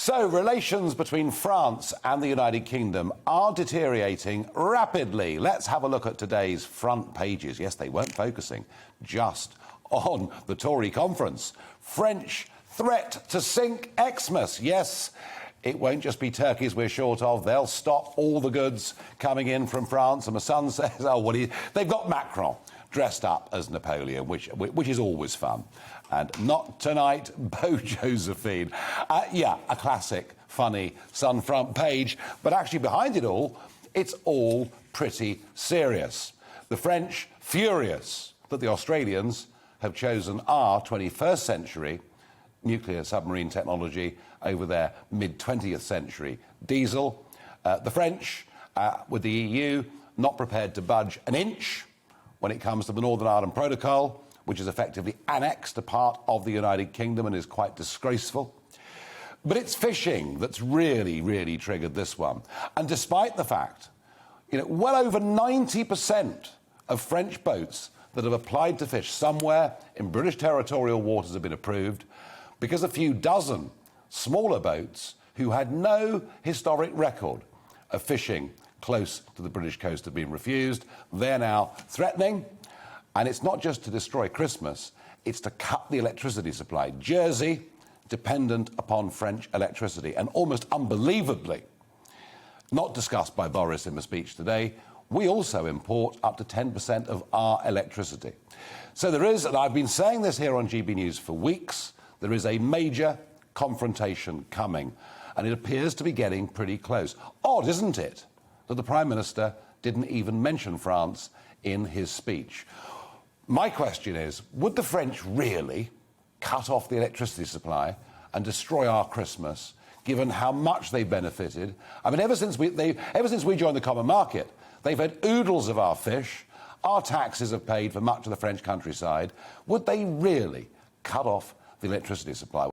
So, relations between France and the United Kingdom are deteriorating rapidly. Let's have a look at today's front pages. Yes, they weren't focusing just on the Tory conference. French threat to sink Xmas. Yes, it won't just be turkeys we're short of. They'll stop all the goods coming in from France. And my son says, they've got Macron dressed up as Napoleon, which is always fun. And not tonight, Bo Josephine. A classic, funny Sun front page. But actually behind it all, it's all pretty serious. The French furious that the Australians have chosen our 21st century nuclear submarine technology over their mid-20th century diesel. The French, with the EU, not prepared to budge an inch when it comes to the Northern Ireland Protocol, which is effectively annexed a part of the United Kingdom and is quite disgraceful. But it's fishing that's really triggered this one. And despite the fact, well over 90% of French boats that have applied to fish somewhere in British territorial waters have been approved, because a few dozen smaller boats who had no historic record of fishing close to the British coast have been refused. They're now threatening. And it's not just to destroy Christmas, it's to cut the electricity supply. Jersey, dependent upon French electricity. And almost unbelievably, not discussed by Boris in the speech today, we also import up to 10% of our electricity. So there is, and I've been saying this here on GB News for weeks, there is a major confrontation coming. And it appears to be getting pretty close. Odd, isn't it, that the Prime Minister didn't even mention France in his speech? My question is, would the French really cut off the electricity supply and destroy our Christmas, given how much they benefited? I mean, ever since we joined the common market, they've had oodles of our fish, our taxes have paid for much of the French countryside. Would they really cut off the electricity supply?